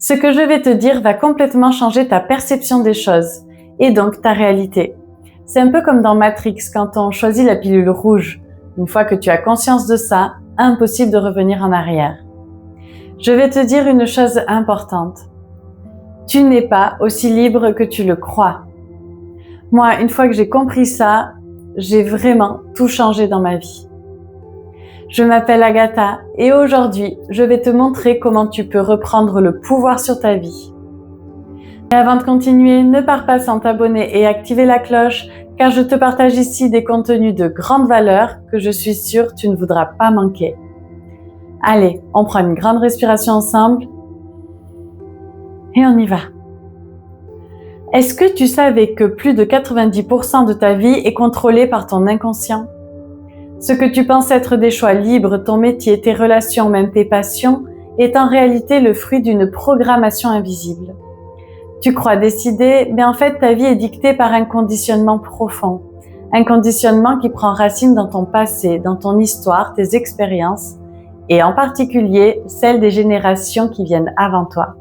Ce que je vais te dire va complètement changer ta perception des choses et donc ta réalité. C'est un peu comme dans Matrix quand on choisit la pilule rouge. Une fois que tu as conscience de ça, impossible de revenir en arrière. Je vais te dire une chose importante. Tu n'es pas aussi libre que tu le crois. Moi, une fois que j'ai compris ça, j'ai vraiment tout changé dans ma vie. Je m'appelle Agatha et aujourd'hui, je vais te montrer comment tu peux reprendre le pouvoir sur ta vie. Mais avant de continuer, ne pars pas sans t'abonner et activer la cloche, car je te partage ici des contenus de grande valeur que je suis sûre tu ne voudras pas manquer. Allez, on prend une grande respiration ensemble et on y va. Est-ce que tu savais que plus de 90% de ta vie est contrôlée par ton inconscient? Ce que tu penses être des choix libres, ton métier, tes relations, même tes passions, est en réalité le fruit d'une programmation invisible. Tu crois décider, mais en fait ta vie est dictée par un conditionnement profond. Un conditionnement qui prend racine dans ton passé, dans ton histoire, tes expériences, et en particulier celles des générations qui viennent avant toi.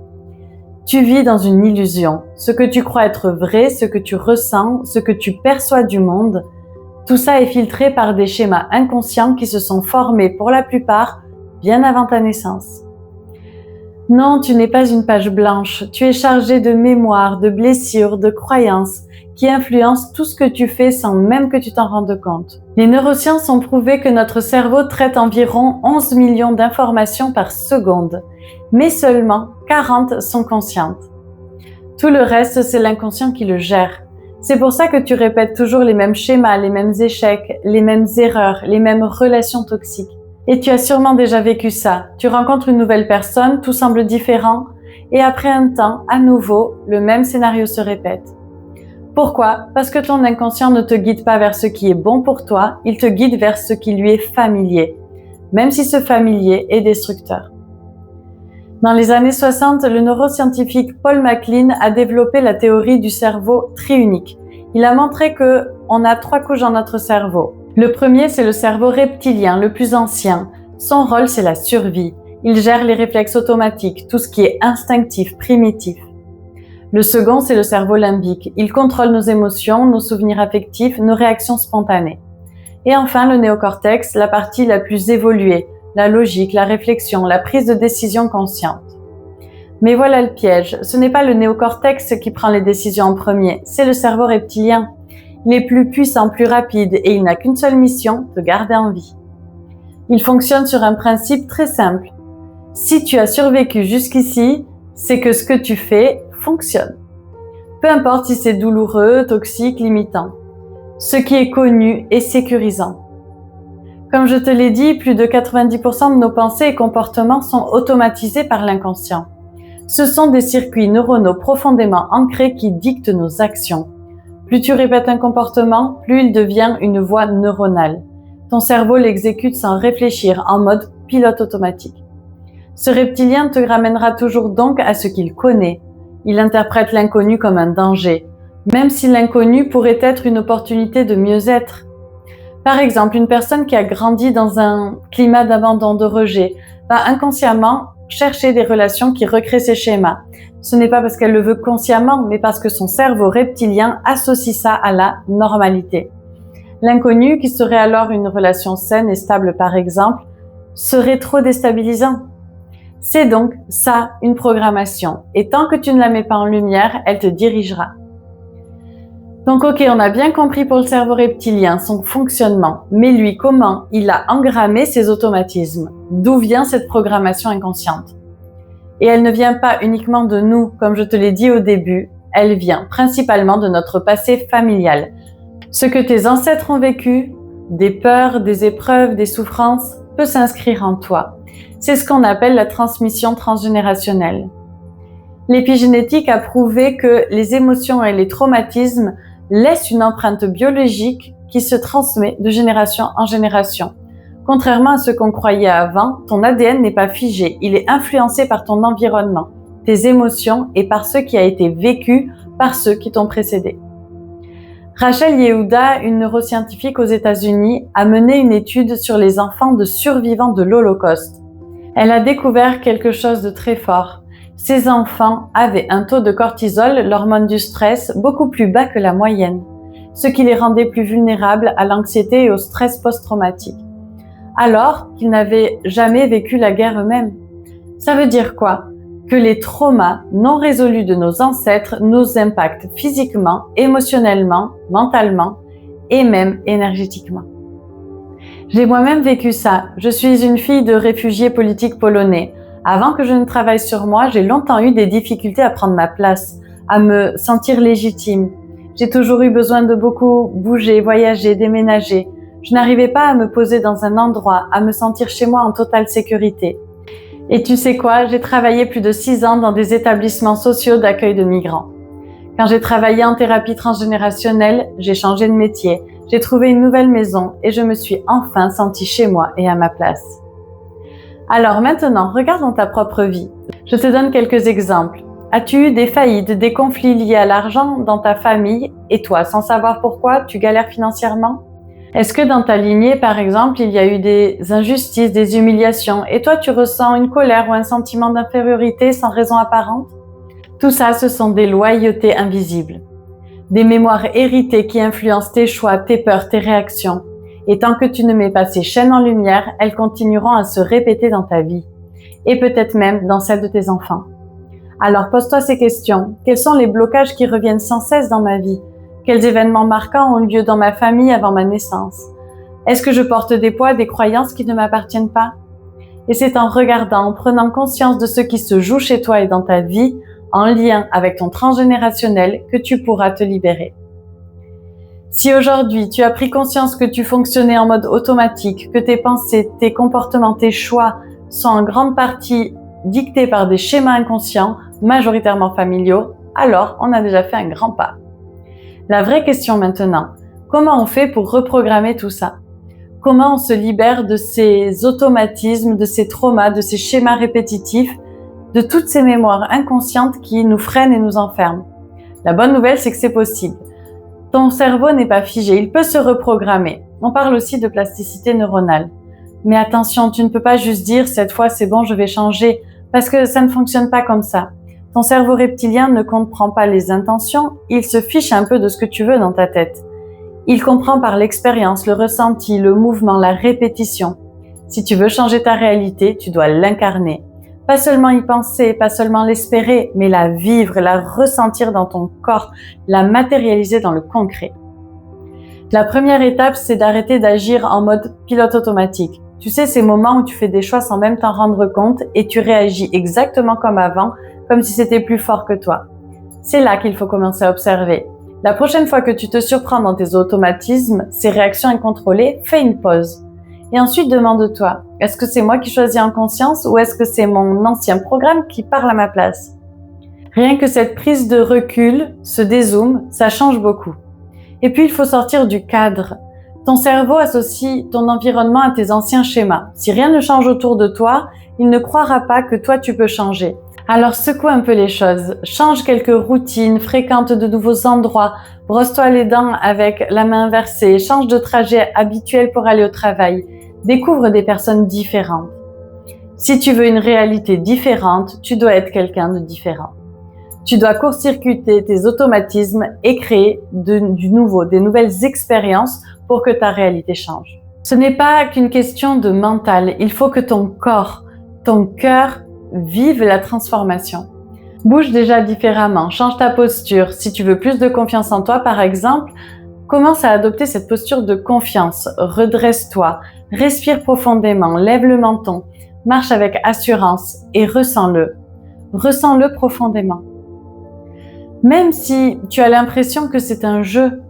Tu vis dans une illusion. Ce que tu crois être vrai, ce que tu ressens, ce que tu perçois du monde, tout ça est filtré par des schémas inconscients qui se sont formés pour la plupart bien avant ta naissance. Non, tu n'es pas une page blanche, tu es chargé de mémoires, de blessures, de croyances qui influencent tout ce que tu fais sans même que tu t'en rendes compte. Les neurosciences ont prouvé que notre cerveau traite environ 11 millions d'informations par seconde, mais seulement 40 sont conscientes. Tout le reste, c'est l'inconscient qui le gère. C'est pour ça que tu répètes toujours les mêmes schémas, les mêmes échecs, les mêmes erreurs, les mêmes relations toxiques. Et tu as sûrement déjà vécu ça. Tu rencontres une nouvelle personne, tout semble différent, et après un temps, à nouveau, le même scénario se répète. Pourquoi? Parce que ton inconscient ne te guide pas vers ce qui est bon pour toi, il te guide vers ce qui lui est familier, même si ce familier est destructeur. Dans les années 60, le neuroscientifique Paul MacLean a développé la théorie du cerveau triunique. Il a montré qu'on a 3 couches dans notre cerveau. Le premier, c'est le cerveau reptilien, le plus ancien. Son rôle, c'est la survie. Il gère les réflexes automatiques, tout ce qui est instinctif, primitif. Le second, c'est le cerveau limbique. Il contrôle nos émotions, nos souvenirs affectifs, nos réactions spontanées. Et enfin, le néocortex, la partie la plus évoluée, la logique, la réflexion, la prise de décision consciente. Mais voilà le piège, ce n'est pas le néocortex qui prend les décisions en premier, c'est le cerveau reptilien. Il est plus puissant, plus rapide et il n'a qu'une seule mission, te garder en vie. Il fonctionne sur un principe très simple. Si tu as survécu jusqu'ici, c'est que ce que tu fais fonctionne. Peu importe si c'est douloureux, toxique, limitant. Ce qui est connu est sécurisant. Comme je te l'ai dit, plus de 90% de nos pensées et comportements sont automatisés par l'inconscient. Ce sont des circuits neuronaux profondément ancrés qui dictent nos actions. Plus tu répètes un comportement, plus il devient une voie neuronale. Ton cerveau l'exécute sans réfléchir, en mode pilote automatique. Ce reptilien te ramènera toujours donc à ce qu'il connaît. Il interprète l'inconnu comme un danger, même si l'inconnu pourrait être une opportunité de mieux-être. Par exemple, une personne qui a grandi dans un climat d'abandon, de rejet, va inconsciemment chercher des relations qui recréent ses schémas. Ce n'est pas parce qu'elle le veut consciemment, mais parce que son cerveau reptilien associe ça à la normalité. L'inconnu, qui serait alors une relation saine et stable par exemple, serait trop déstabilisant. C'est donc ça, une programmation. Et tant que tu ne la mets pas en lumière, elle te dirigera. Donc ok, on a bien compris pour le cerveau reptilien son fonctionnement, mais lui, comment il a engrammé ses automatismes? D'où vient cette programmation inconsciente? Et elle ne vient pas uniquement de nous, comme je te l'ai dit au début, elle vient principalement de notre passé familial. Ce que tes ancêtres ont vécu, des peurs, des épreuves, des souffrances, peut s'inscrire en toi. C'est ce qu'on appelle la transmission transgénérationnelle. L'épigénétique a prouvé que les émotions et les traumatismes laisse une empreinte biologique qui se transmet de génération en génération. Contrairement à ce qu'on croyait avant, ton ADN n'est pas figé, il est influencé par ton environnement, tes émotions et par ce qui a été vécu par ceux qui t'ont précédé. Rachel Yehuda, une neuroscientifique aux États-Unis, a mené une étude sur les enfants de survivants de l'Holocauste. Elle a découvert quelque chose de très fort. Ces enfants avaient un taux de cortisol, l'hormone du stress, beaucoup plus bas que la moyenne, ce qui les rendait plus vulnérables à l'anxiété et au stress post-traumatique, alors qu'ils n'avaient jamais vécu la guerre eux-mêmes. Ça veut dire quoi? Que les traumas non résolus de nos ancêtres nous impactent physiquement, émotionnellement, mentalement et même énergétiquement. J'ai moi-même vécu ça. Je suis une fille de réfugiés politiques polonais. Avant que je ne travaille sur moi, j'ai longtemps eu des difficultés à prendre ma place, à me sentir légitime. J'ai toujours eu besoin de beaucoup bouger, voyager, déménager. Je n'arrivais pas à me poser dans un endroit, à me sentir chez moi en totale sécurité. Et tu sais quoi? J'ai travaillé plus de 6 ans dans des établissements sociaux d'accueil de migrants. Quand j'ai travaillé en thérapie transgénérationnelle, j'ai changé de métier, j'ai trouvé une nouvelle maison et je me suis enfin sentie chez moi et à ma place. Alors maintenant, regarde dans ta propre vie. Je te donne quelques exemples. As-tu eu des faillites, des conflits liés à l'argent dans ta famille et toi, sans savoir pourquoi, tu galères financièrement? Est-ce que dans ta lignée, par exemple, il y a eu des injustices, des humiliations et toi, tu ressens une colère ou un sentiment d'infériorité sans raison apparente? Tout ça, ce sont des loyautés invisibles, des mémoires héritées qui influencent tes choix, tes peurs, tes réactions. Et tant que tu ne mets pas ces chaînes en lumière, elles continueront à se répéter dans ta vie, et peut-être même dans celle de tes enfants. Alors pose-toi ces questions. Quels sont les blocages qui reviennent sans cesse dans ma vie? Quels événements marquants ont lieu dans ma famille avant ma naissance? Est-ce que je porte des poids, des croyances qui ne m'appartiennent pas? Et c'est en regardant, en prenant conscience de ce qui se joue chez toi et dans ta vie, en lien avec ton transgénérationnel, que tu pourras te libérer. Si aujourd'hui tu as pris conscience que tu fonctionnais en mode automatique, que tes pensées, tes comportements, tes choix sont en grande partie dictés par des schémas inconscients, majoritairement familiaux, alors on a déjà fait un grand pas. La vraie question maintenant, comment on fait pour reprogrammer tout ça? Comment on se libère de ces automatismes, de ces traumas, de ces schémas répétitifs, de toutes ces mémoires inconscientes qui nous freinent et nous enferment? La bonne nouvelle, c'est que c'est possible. Ton cerveau n'est pas figé, il peut se reprogrammer. On parle aussi de plasticité neuronale. Mais attention, tu ne peux pas juste dire « cette fois c'est bon, je vais changer » parce que ça ne fonctionne pas comme ça. Ton cerveau reptilien ne comprend pas les intentions, il se fiche un peu de ce que tu veux dans ta tête. Il comprend par l'expérience, le ressenti, le mouvement, la répétition. Si tu veux changer ta réalité, tu dois l'incarner. Pas seulement y penser, pas seulement l'espérer, mais la vivre, la ressentir dans ton corps, la matérialiser dans le concret. La première étape, c'est d'arrêter d'agir en mode pilote automatique. Tu sais, ces moments où tu fais des choix sans même t'en rendre compte et tu réagis exactement comme avant, comme si c'était plus fort que toi. C'est là qu'il faut commencer à observer. La prochaine fois que tu te surprends dans tes automatismes, ces réactions incontrôlées, fais une pause. Et ensuite, demande-toi, est-ce que c'est moi qui choisis en conscience ou est-ce que c'est mon ancien programme qui parle à ma place? Rien que cette prise de recul, ce dézoom, ça change beaucoup. Et puis, il faut sortir du cadre. Ton cerveau associe ton environnement à tes anciens schémas. Si rien ne change autour de toi, il ne croira pas que toi, tu peux changer. Alors, secoue un peu les choses. Change quelques routines, fréquente de nouveaux endroits, brosse-toi les dents avec la main inversée, change de trajet habituel pour aller au travail. Découvre des personnes différentes. Si tu veux une réalité différente, tu dois être quelqu'un de différent. Tu dois court-circuiter tes automatismes et créer du nouveau, des nouvelles expériences pour que ta réalité change. Ce n'est pas qu'une question de mental, il faut que ton corps, ton cœur vive la transformation. Bouge déjà différemment, change ta posture. Si tu veux plus de confiance en toi, par exemple, commence à adopter cette posture de confiance. Redresse-toi, respire profondément, lève le menton, marche avec assurance et ressens-le. Ressens-le profondément. Même si tu as l'impression que c'est un jeu,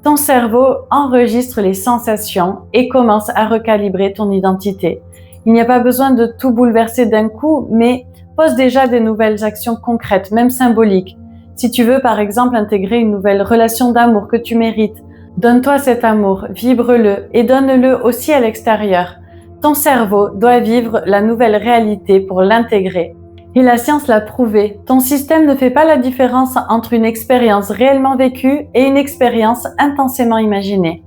ton cerveau enregistre les sensations et commence à recalibrer ton identité. Il n'y a pas besoin de tout bouleverser d'un coup, mais pose déjà des nouvelles actions concrètes, même symboliques. Si tu veux, par exemple, intégrer une nouvelle relation d'amour que tu mérites, donne-toi cet amour, vibre-le et donne-le aussi à l'extérieur. Ton cerveau doit vivre la nouvelle réalité pour l'intégrer. Et la science l'a prouvé, ton système ne fait pas la différence entre une expérience réellement vécue et une expérience intensément imaginée.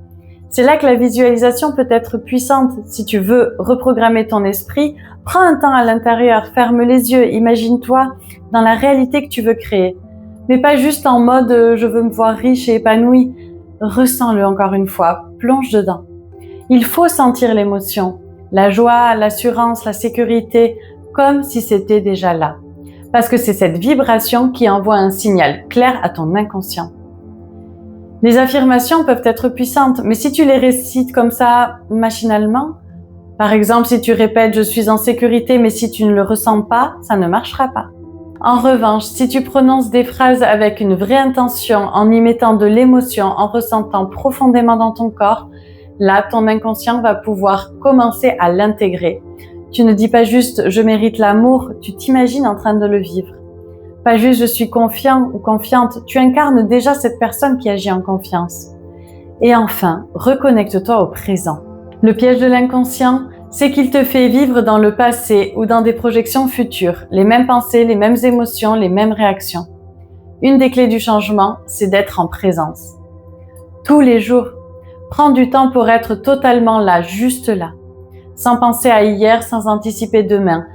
C'est là que la visualisation peut être puissante. Si tu veux reprogrammer ton esprit, prends un temps à l'intérieur, ferme les yeux, imagine-toi dans la réalité que tu veux créer. Mais pas juste en mode je veux me voir riche et épanoui. Ressens-le encore une fois, plonge dedans. Il faut sentir l'émotion, la joie, l'assurance, la sécurité, comme si c'était déjà là. Parce que c'est cette vibration qui envoie un signal clair à ton inconscient. Les affirmations peuvent être puissantes, mais si tu les récites comme ça, machinalement, par exemple, si tu répètes « je suis en sécurité » mais si tu ne le ressens pas, ça ne marchera pas. En revanche, si tu prononces des phrases avec une vraie intention, en y mettant de l'émotion, en ressentant profondément dans ton corps, là, ton inconscient va pouvoir commencer à l'intégrer. Tu ne dis pas juste « je mérite l'amour », tu t'imagines en train de le vivre. Pas juste « je suis confiant » ou « confiante », tu incarnes déjà cette personne qui agit en confiance. Et enfin, reconnecte-toi au présent. Le piège de l'inconscient, c'est qu'il te fait vivre dans le passé ou dans des projections futures, les mêmes pensées, les mêmes émotions, les mêmes réactions. Une des clés du changement, c'est d'être en présence. Tous les jours, prends du temps pour être totalement là, juste là. Sans penser à hier, sans anticiper demain.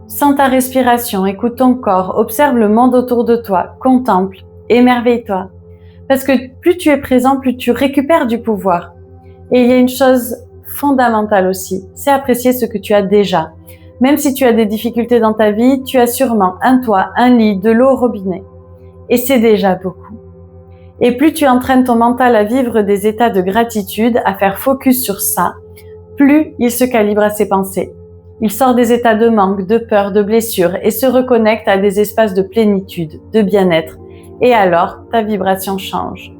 Sens ta respiration, écoute ton corps, observe le monde autour de toi, contemple, émerveille-toi. Parce que plus tu es présent, plus tu récupères du pouvoir. Et il y a une chose fondamentale aussi, c'est apprécier ce que tu as déjà. Même si tu as des difficultés dans ta vie, tu as sûrement un toit, un lit, de l'eau au robinet. Et c'est déjà beaucoup. Et plus tu entraînes ton mental à vivre des états de gratitude, à faire focus sur ça, plus il se calibre à ses pensées. Il sort des états de manque, de peur, de blessure et se reconnecte à des espaces de plénitude, de bien-être. Et alors, ta vibration change.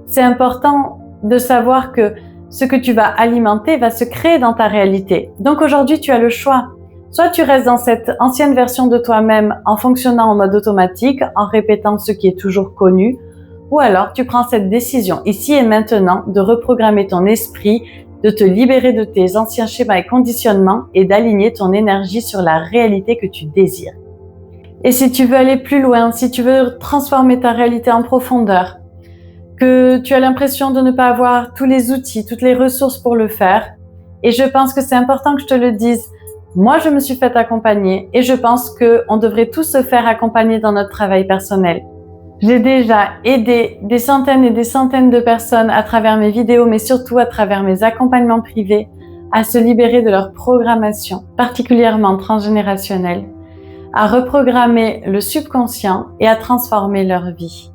C'est important de savoir que ce que tu vas alimenter va se créer dans ta réalité. Donc aujourd'hui, tu as le choix. Soit tu restes dans cette ancienne version de toi-même en fonctionnant en mode automatique, en répétant ce qui est toujours connu, ou alors tu prends cette décision ici et maintenant de reprogrammer ton esprit, de te libérer de tes anciens schémas et conditionnements et d'aligner ton énergie sur la réalité que tu désires. Et si tu veux aller plus loin, si tu veux transformer ta réalité en profondeur, que tu as l'impression de ne pas avoir tous les outils, toutes les ressources pour le faire, et je pense que c'est important que je te le dise, moi je me suis fait accompagner et je pense qu'on devrait tous se faire accompagner dans notre travail personnel. J'ai déjà aidé des centaines et des centaines de personnes à travers mes vidéos, mais surtout à travers mes accompagnements privés, à se libérer de leur programmation, particulièrement transgénérationnelle, à reprogrammer le subconscient et à transformer leur vie.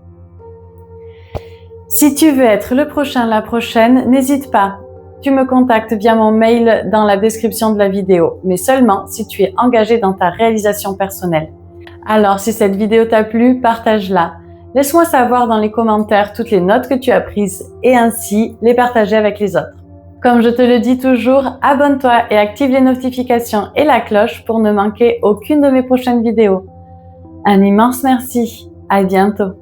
Si tu veux être le prochain, la prochaine, n'hésite pas. Tu me contactes via mon mail dans la description de la vidéo, mais seulement si tu es engagé dans ta réalisation personnelle. Alors, si cette vidéo t'a plu, partage-la. Laisse-moi savoir dans les commentaires toutes les notes que tu as prises et ainsi les partager avec les autres. Comme je te le dis toujours, abonne-toi et active les notifications et la cloche pour ne manquer aucune de mes prochaines vidéos. Un immense merci. À bientôt.